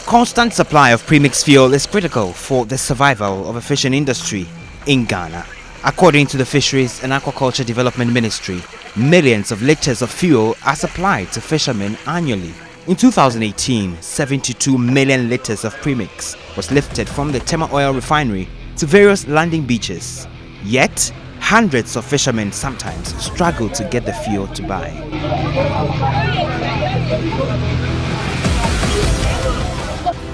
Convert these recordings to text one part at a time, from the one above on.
Constant supply of premix fuel is critical for the survival of the fishing industry in Ghana. According to the Fisheries and Aquaculture Development Ministry, millions of liters of fuel are supplied to fishermen annually. In 2018, 72 million liters of premix was lifted from the Tema Oil Refinery to various landing beaches. Yet, hundreds of fishermen sometimes struggle to get the fuel to buy.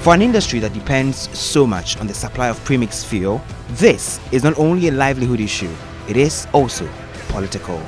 For an industry that depends so much on the supply of premix fuel, this is not only a livelihood issue, it is also political.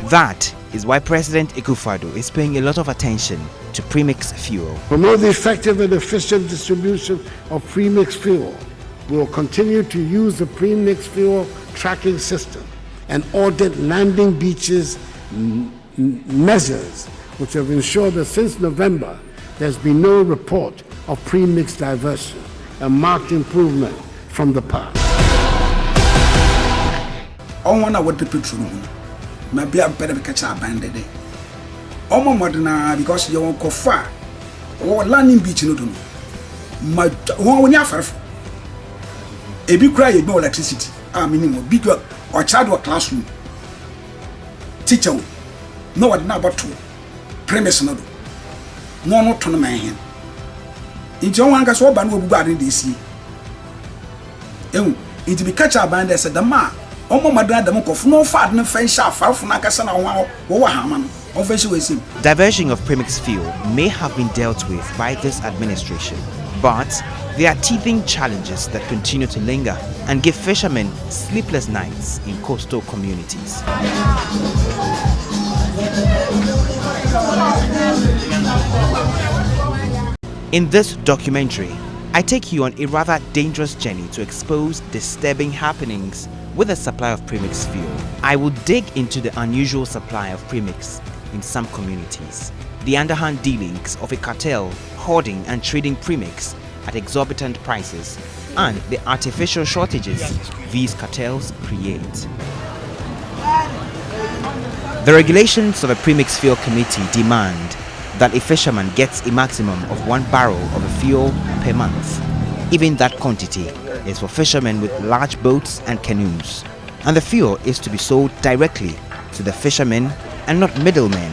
That is why President Akufo-Addo is paying a lot of attention to premix fuel. To promote the effective and efficient distribution of premix fuel, we will continue to use the premix fuel tracking system and audit landing beaches measures which have ensured that since November there's been no report of premix diversion, a marked improvement from the past. I want to what the petrol maybe a better catch up band day. Omo modern because you won't go far or landing beach no do. My one ya far. A big cry about electricity. Minimum big or child or classroom. Teacher no what now about two. Premise no do. No not to my hand. In John one gas or band will guard in this year. It be catch up band as a dama. Diversion of premix fuel may have been dealt with by this administration, but there are teething challenges that continue to linger and give fishermen sleepless nights in coastal communities. In this documentary, I take you on a rather dangerous journey to expose disturbing happenings with the supply of premix fuel. I will dig into the unusual supply of premix in some communities, the underhand dealings of a cartel hoarding and trading premix at exorbitant prices, and the artificial shortages these cartels create. The regulations of a premix fuel committee demand that a fisherman gets a maximum of 1 barrel of a fuel per month. Even that quantity is for fishermen with large boats and canoes, and the fuel is to be sold directly to the fishermen and not middlemen.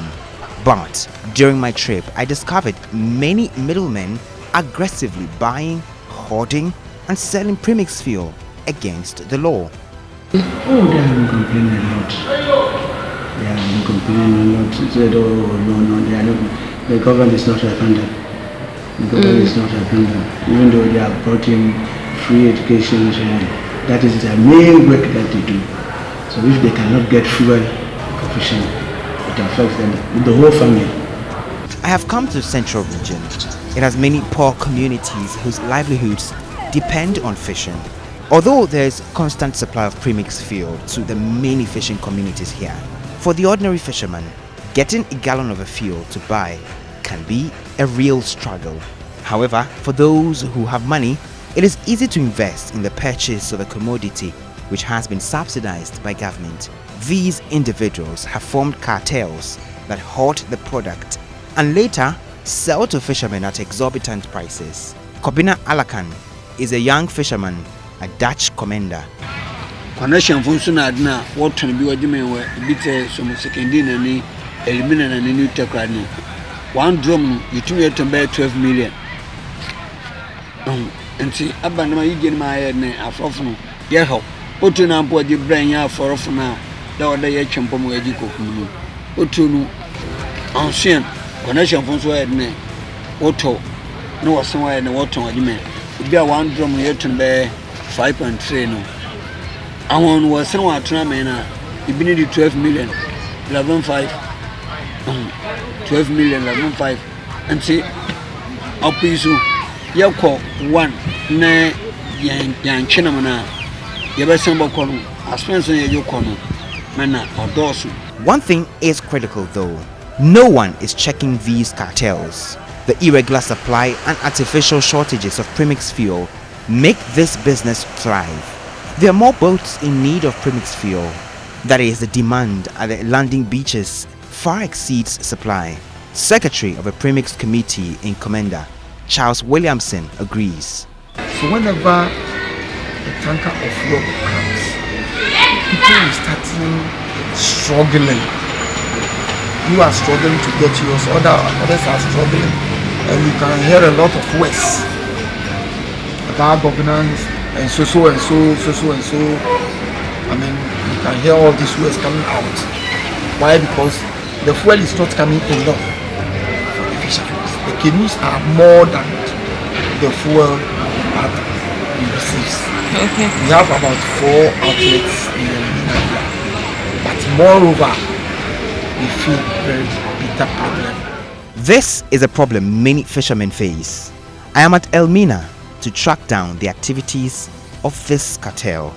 But during my trip, I discovered many middlemen aggressively buying, hoarding, and selling premix fuel against the law. They have been complaining a lot. They have been complaining a lot. They said, oh, no, they are not, the government is not helping them. The government is not helping them, even though they have brought in free education and so on. That is their main work that they do. So if they cannot get fuel for fishing, it affects them, the whole family. I have come to the Central region. It has many poor communities whose livelihoods depend on fishing. Although there is constant supply of premix fuel to the many fishing communities here, for the ordinary fisherman, getting a gallon of a fuel to buy can be a real struggle. However, for those who have money, it is easy to invest in the purchase of a commodity which has been subsidized by government. These individuals have formed cartels that hoard the product and later sell to fishermen at exorbitant prices. Kobina Alakan is a young fisherman, a Dutch commander. Connection from Sunadna, what can be what you may wear, bitter, some secondina, eliminate and a new techrani. One drum, you took to bear 12 million. And see, Abandon my my head, after yeah, how put in up what you bring out for off now. That was the champion where you go. Otunu, ancient connection from Sweden, Otto, no somewhere in the water, you may be a one drum here to bear 5.3. No, I want was somewhat tramina, you need 12 million, 11.5, 12 million, 11.5, and see, I'll please you. yɛkɔ 1 na yɛntwene mu na yɛbɛsen bɔkɔ no aspenso yɛyɛkɔ no mana ɔdɔɔso. One thing is critical though. No one is checking these cartels. The irregular supply and artificial shortages of premix fuel make this business thrive. There are more boats in need of premix fuel. That is, the demand at the landing beaches far exceeds supply. Secretary of a Premix committee in Commander, Charles Williamson, agrees. So whenever a tanker of fuel comes, people are starting struggling. You are struggling to get yours, others are struggling, and you can hear a lot of words about governance and so. I mean, you can hear all these words coming out. Why? Because the fuel is not coming enough for the fisheries. The canoes are more than the fuel that we receive. Okay. We have about 4 outlets in Nigeria, but moreover, we feel very bitter problem. This is a problem many fishermen face. I am at Elmina to track down the activities of this cartel.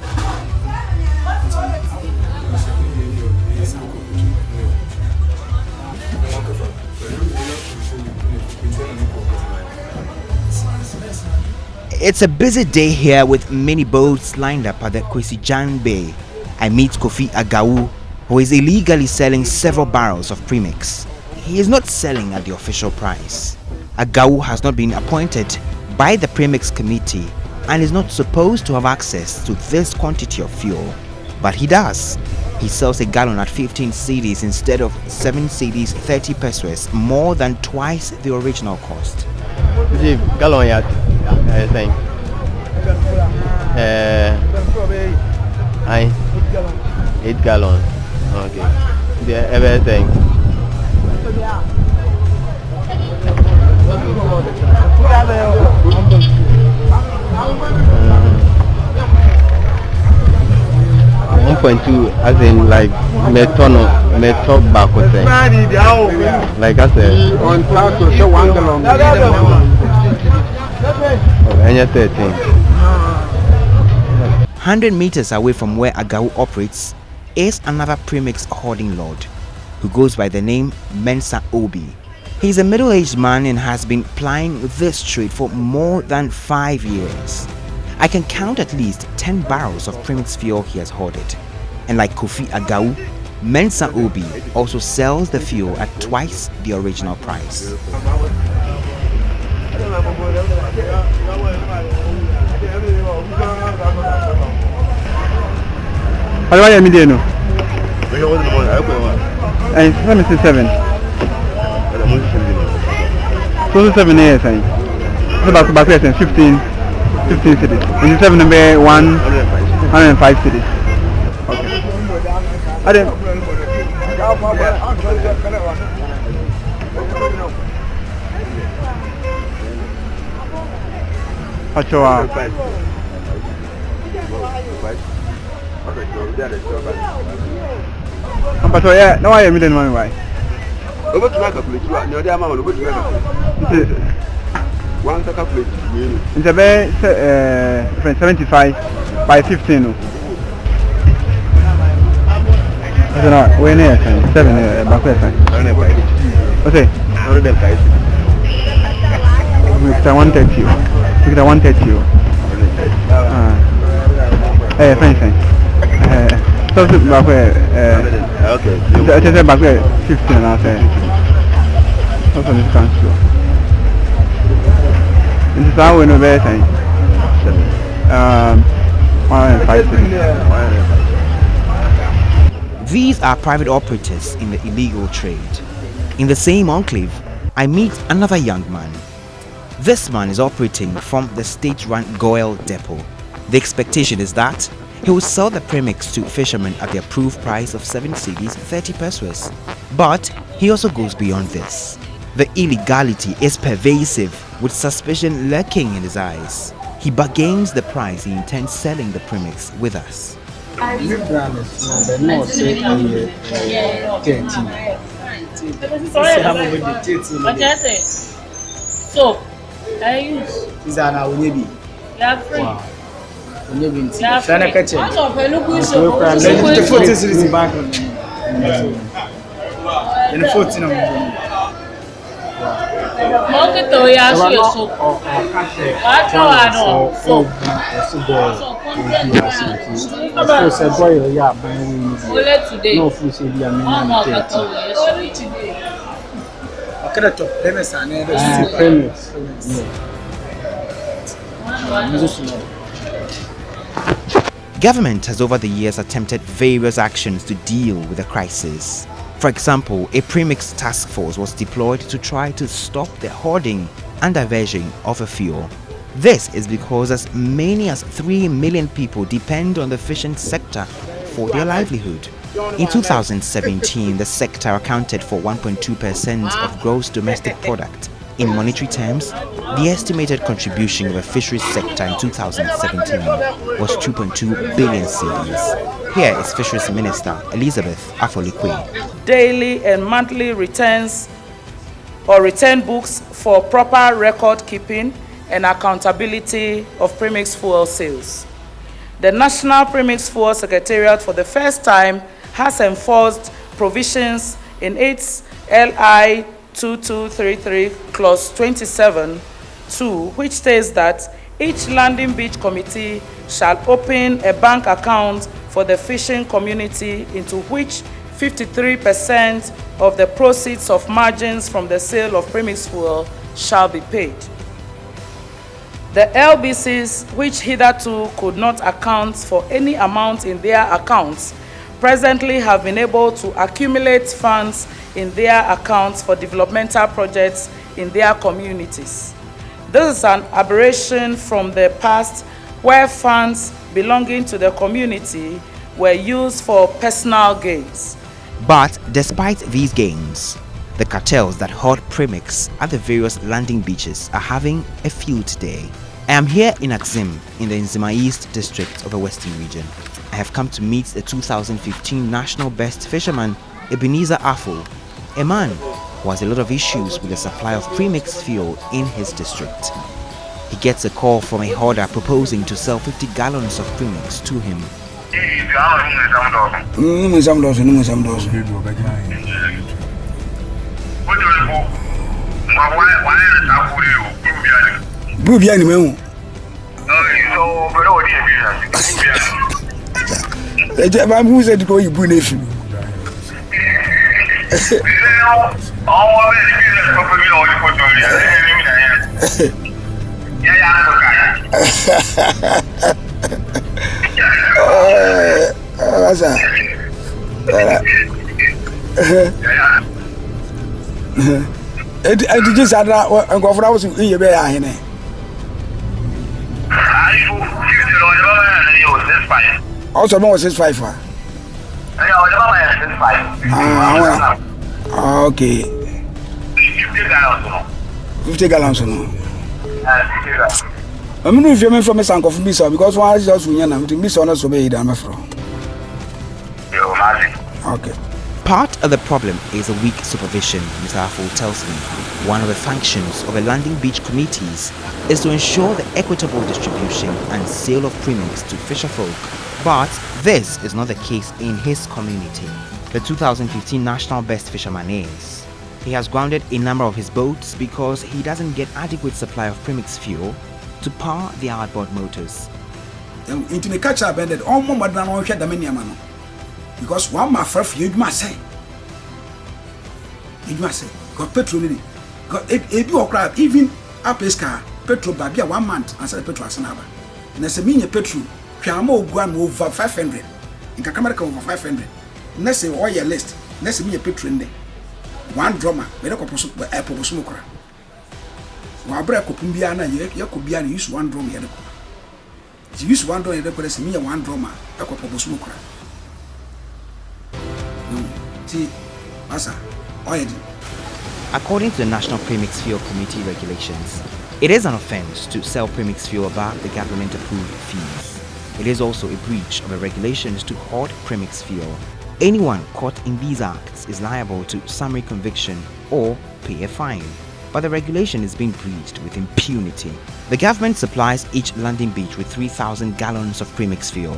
It's a busy day here with many boats lined up at the Kwesijan Bay. I meet Kofi Agau, who is illegally selling several barrels of premix. He is not selling at the official price. Agau has not been appointed by the Premix committee and is not supposed to have access to this quantity of fuel. But he does. He sells a gallon at 15 cedis instead of 7 cedis 30 pesos, more than twice the original cost. Gallon yet, I think. 8 gallons. Okay. Everything. .2 as in like metal back thing. Like I said. On top to show 1 gallon. And 13. 100 meters away from where Agau operates is another Premix hoarding lord who goes by the name Mensa Obi. He's a middle-aged man and has been plying this trade for more than 5 years. I can count at least 10 barrels of Premix fuel he has hoarded. And like Kofi Agau, Mensa Obi also sells the fuel at twice the original price. How do I am no? And 77. So 7 years, I about 15 cities. And 7 number 105 cities. Okay. I didn't. But yeah, no, I am in money. Why? It's about 75 by 15. I don't know. We're near 7 back there. Okay. Mr. 130. Mr. 130. Fine. So back where okay. It's back where 15 and I say. Also this council. This is how we know better. 105. These are private operators in the illegal trade. In the same enclave, I meet another young man. This man is operating from the state-run Goel depot. The expectation is that he will sell the premix to fishermen at the approved price of 7 cedis 30 pesos. But he also goes beyond this. The illegality is pervasive, with suspicion lurking in his eyes. He bargains the price he intends selling the premix with us. So I use. Is that now maybe? Yeah, free. Wow. Maybe it's Yeah, free. free. As of a look, we So the photo is back. In the photo, market to ya so. What no so. So boy ya ban Only today. no food say be am Only today. Okay, top. Let me say na Premix. Government has over the years attempted various actions to deal with the crisis. For example, a Premix task force was deployed to try to stop the hoarding and diversion of the fuel. This is because as many as 3 million people depend on the fishing sector for their livelihood. In 2017, the sector accounted for 1.2% of gross domestic product. In monetary terms, the estimated contribution of the fisheries sector in 2017 was 2.2 billion cedis. Here is Fisheries Minister Elizabeth Afolikwe. Daily and monthly returns or return books for proper record keeping and accountability of Premix fuel sales. The National Premix Fuel Secretariat for the first time has enforced provisions in its LI 2233 clause 27(2), which states that each landing beach committee shall open a bank account for the fishing community into which 53% of the proceeds of margins from the sale of Premix fuel shall be paid. The LBCs, which hitherto could not account for any amount in their accounts, presently have been able to accumulate funds in their accounts for developmental projects in their communities. This is an aberration from the past where funds belonging to the community were used for personal gains. But despite these gains, the cartels that hoard Premix at the various landing beaches are having a field day. I am here in Axim in the Nzima East district of the Western region. I have come to meet the 2015 National Best Fisherman Ebenezer Afo, a man who has a lot of issues with the supply of Premix fuel in his district. He gets a call from a hoarder proposing to sell 50 gallons of Premix to him. Who said to go you nation? It just had and go for hours in your bear. Also, no, it's 5. Okay. 50 gallons. I'm not even from a sank of Missa because one is just when to miss on us obey them from. Okay. Part of the problem is a weak supervision, Mr. Afo tells me. One of the functions of the landing beach committees is to ensure the equitable distribution and sale of Premix to fisherfolk. But this is not the case in his community. The 2015 National Best Fisherman is. He has grounded a number of his boats because he doesn't get adequate supply of Premix fuel to power the outboard motors. Into the catch up ended all more than one share the many man. Because one my first you must say. You must say, got petrol in it. Got a do crowd, even up his car, petrol by 1 month, and said petrol as another. And as a mini petrol, Piamo Guam over 500. In Kakamaka over 500. Let's say all your list. Let's say me a petrol in there. One drummer, we don't propose a proposal. Wabra Kupumbiana, you could be use one drum here. You use one drum, you could me one drummer, a proposal. See, Massa, according to the National Premix Fuel Committee regulations, it is an offense to sell Premix fuel above the government-approved fees. It is also a breach of the regulations to hoard Premix fuel. Anyone caught in these acts is liable to summary conviction or pay a fine. but the regulation is being breached with impunity. The government supplies each landing beach with 3,000 gallons of premix fuel.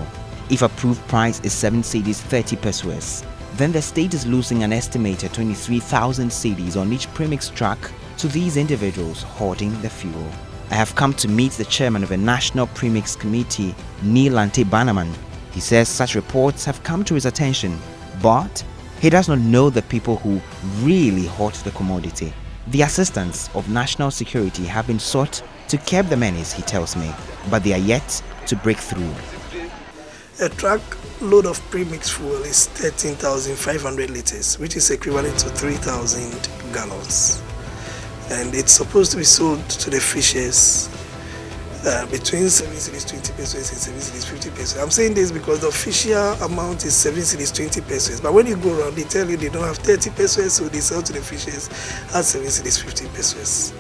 If approved price is 7 cedis 30 pesos, then the state is losing an estimated 23,000 cedis on each premix truck to these individuals hoarding the fuel. I have come to meet the chairman of the National Premix Committee, Nilante Banaman. He says such reports have come to his attention, but he does not know the people who really hoard the commodity. The assistance of national security have been sought to curb the menace, he tells me, but they are yet to break through. A truck load of premix fuel is 13,500 liters, which is equivalent to 3,000 gallons. And it's supposed to be sold to the fishers between 7 cedis 20 pesos and 7 cedis 50 pesos. I'm saying this because the official amount is 7 cedis 20 pesos. But when you go around, they tell you they don't have 30 pesos, so they sell to the fishers at 7 cedis 50 pesos.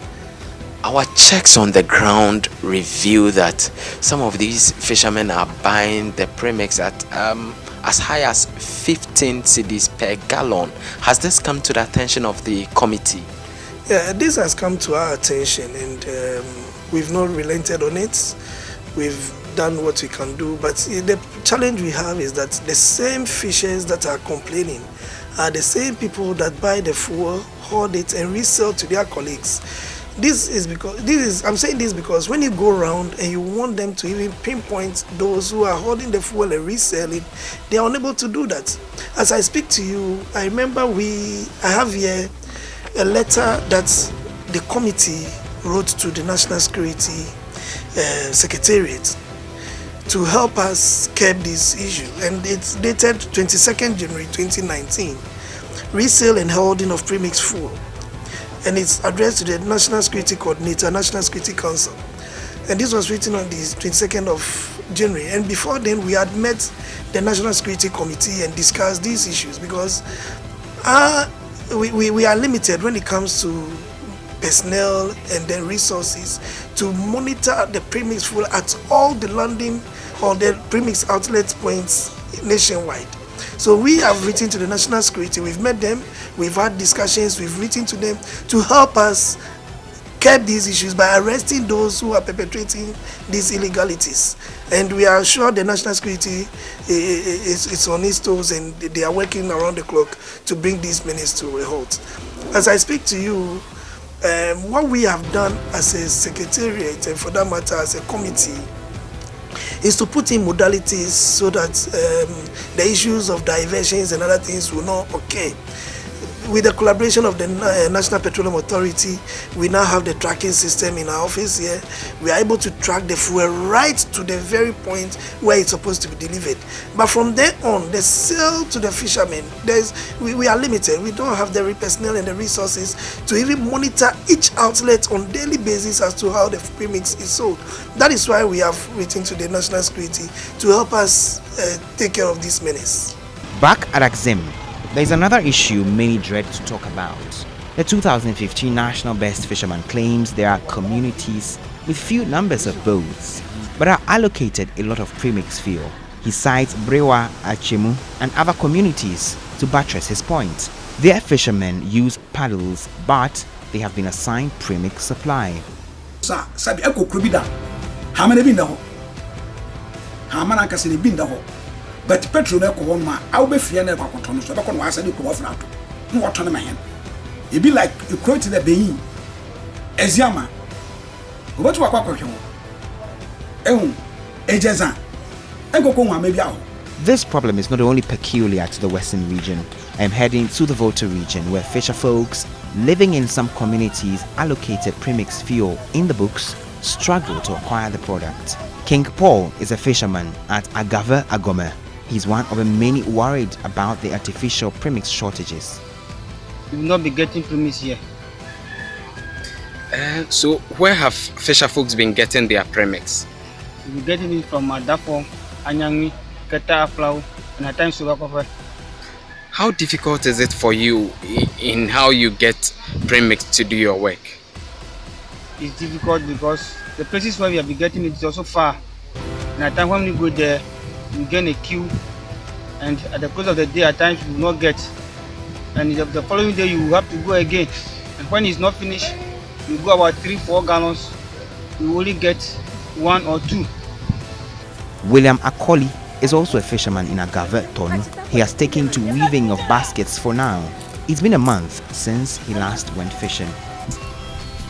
Our checks on the ground reveal that some of these fishermen are buying the premix at as high as 15 cedis per gallon. Has this come to the attention of the committee? Yeah, this has come to our attention, and we've not relented on it. We've done what we can do, but the challenge we have is that the same fishers that are complaining are the same people that buy the fuel, hoard it, and resell to their colleagues. I'm saying this because when you go around and you want them to even pinpoint those who are holding the fuel and reselling, they are unable to do that. As I speak to you, I remember I have here a letter that the committee wrote to the National Security Secretariat to help us curb this issue, and it's dated 22nd January 2019. Resale and holding of premix fuel, and it's addressed to the National Security Coordinator, National Security Council, and this was written on the 22nd of January. And before then, we had met the National Security Committee and discussed these issues because we are limited when it comes to personnel and the resources to monitor the premix fuel at all the landing or the premix outlet points nationwide. So we have written to the National Security, we've met them, we've had discussions, we've written to them to help us curb these issues by arresting those who are perpetrating these illegalities. And we are sure the National Security is on its toes, and they are working around the clock to bring these menace to a halt. As I speak to you, what we have done as a secretariat, and for that matter as a committee, is to put in modalities so that the issues of diversions and other things will not occur. With the collaboration of the National Petroleum Authority, we now have the tracking system in our office here. We are able to track the fuel right to the very point where it's supposed to be delivered. But from there on, the sale to the fishermen, we are limited. We don't have the personnel and the resources to even monitor each outlet on daily basis as to how the premix is sold. That is why we have written to the National Security to help us take care of this menace. Back at Axim, there is another issue many dread to talk about. The 2015 National Best Fisherman claims there are communities with few numbers of boats, but are allocated a lot of premix fuel. He cites Brewa, Achemu, and other communities to buttress his point. Their fishermen use paddles, but they have been assigned premix supply. But petrol na ko ma aw be fie na kwa kotono so be ko no asa de ko wofna to no woto ne mahen e be like e quote the beyin eziama obotu kwa kwahwe ehun ejeza engoko nwa mebia ho. This problem is not only peculiar to the western region. I am heading to the Volta region where fisher folks living in some communities allocated premix fuel in the books struggle to acquire the product. King Paul is a fisherman at Agave Agome. He's one of the many worried about the artificial premix shortages. We will not be getting premix here. So where have fisher folks been getting their premix? We will getting it from Adafo, Anyangwi, Keta, Aflau, and at times Subakofe. How difficult is it for you in how you get premix to do your work? It's difficult because the places where we have been getting it is also far. And at times when we go there, we get a queue, and at the close of the day, at times we will not get. And the following day, you will have to go again. And when it's not finished, we go about 3-4 gallons, we only get 1 or 2. William Akoli is also a fisherman in Agave, Tonu. He has taken to weaving of baskets for now. It's been a month since he last went fishing.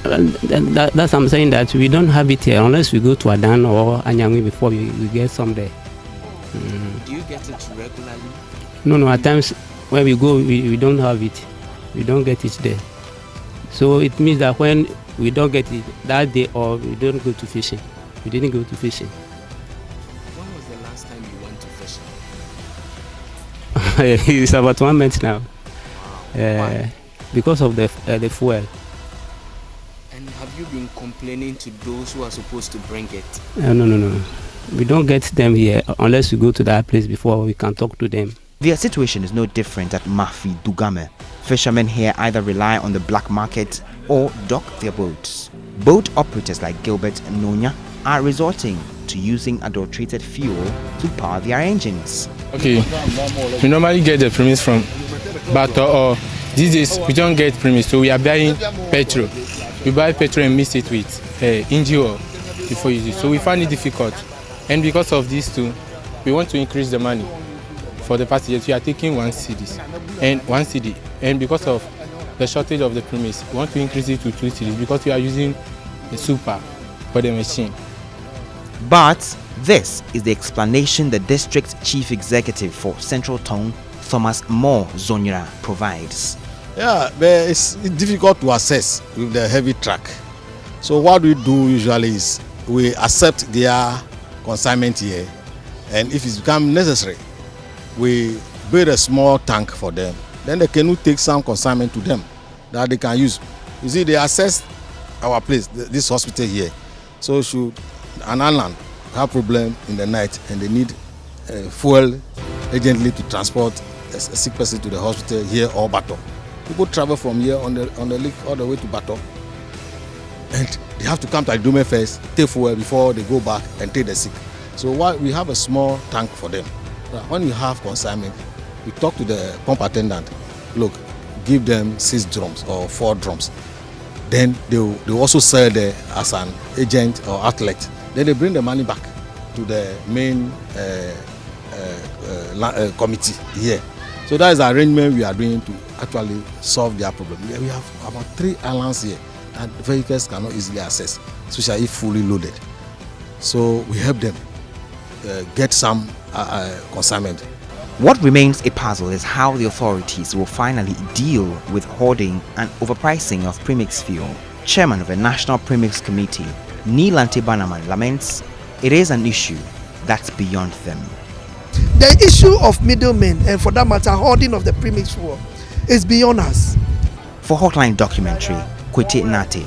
That's I'm saying that we don't have it here unless we go to Adan or Anyangwi before we get some there. Do you get it regularly? No, at times when we go, we don't have it. We don't get it there. So it means that when we don't get it that day or we don't go to fishing, we didn't go to fishing. When was the last time you went to fishing? It's about 1 month now. Why? Because of the fuel. And have you been complaining to those who are supposed to bring it? No. We don't get them here unless we go to that place before we can talk to them. Their situation is no different at Mafi Dugame. Fishermen here either rely on the black market or dock their boats. Boat operators like Gilbert and Nonya are resorting to using adulterated fuel to power their engines. Okay, we normally get the Premix from Bato, or these days we don't get Premix, so we are buying petrol. We buy petrol and mix it with engine oil before you use it. So we find it difficult. And because of these two, we want to increase the money for the passengers. We are taking 1 cedis and 1 cedi. And because of the shortage of the Premix, we want to increase it to 2 cedis because we are using the super for the machine. But this is the explanation the district chief executive for Central Town, Thomas Moore Zonyra, provides. Yeah, but it's difficult to assess with the heavy truck. So what we do usually is we accept their consignment here, and if it's become necessary, we build a small tank for them. Then the canoe takes some consignment to them that they can use. You see, they assess our place, this hospital here. So should an island have problem in the night and they need fuel urgently to transport a sick person to the hospital here or Bato. People travel from here on the lake all the way to Bato, and they have to come to Adume first, take fuel before they go back and take the sick. So we have a small tank for them. When we have consignment, we talk to the pump attendant. Look, give them 6 drums or 4 drums. Then they also sell there as an agent or outlet. Then they bring the money back to the main committee here. So that is the arrangement we are doing to actually solve their problem. We have about 3 islands here and vehicles cannot easily access, especially if fully loaded. So we help them get some consignment. What remains a puzzle is how the authorities will finally deal with hoarding and overpricing of Premix fuel. Chairman of the National Premix Committee, Nilante Banaman, laments it is an issue that's beyond them. The issue of middlemen and for that matter hoarding of the Premix fuel is beyond us. For Hotline documentary, Kwete Nate.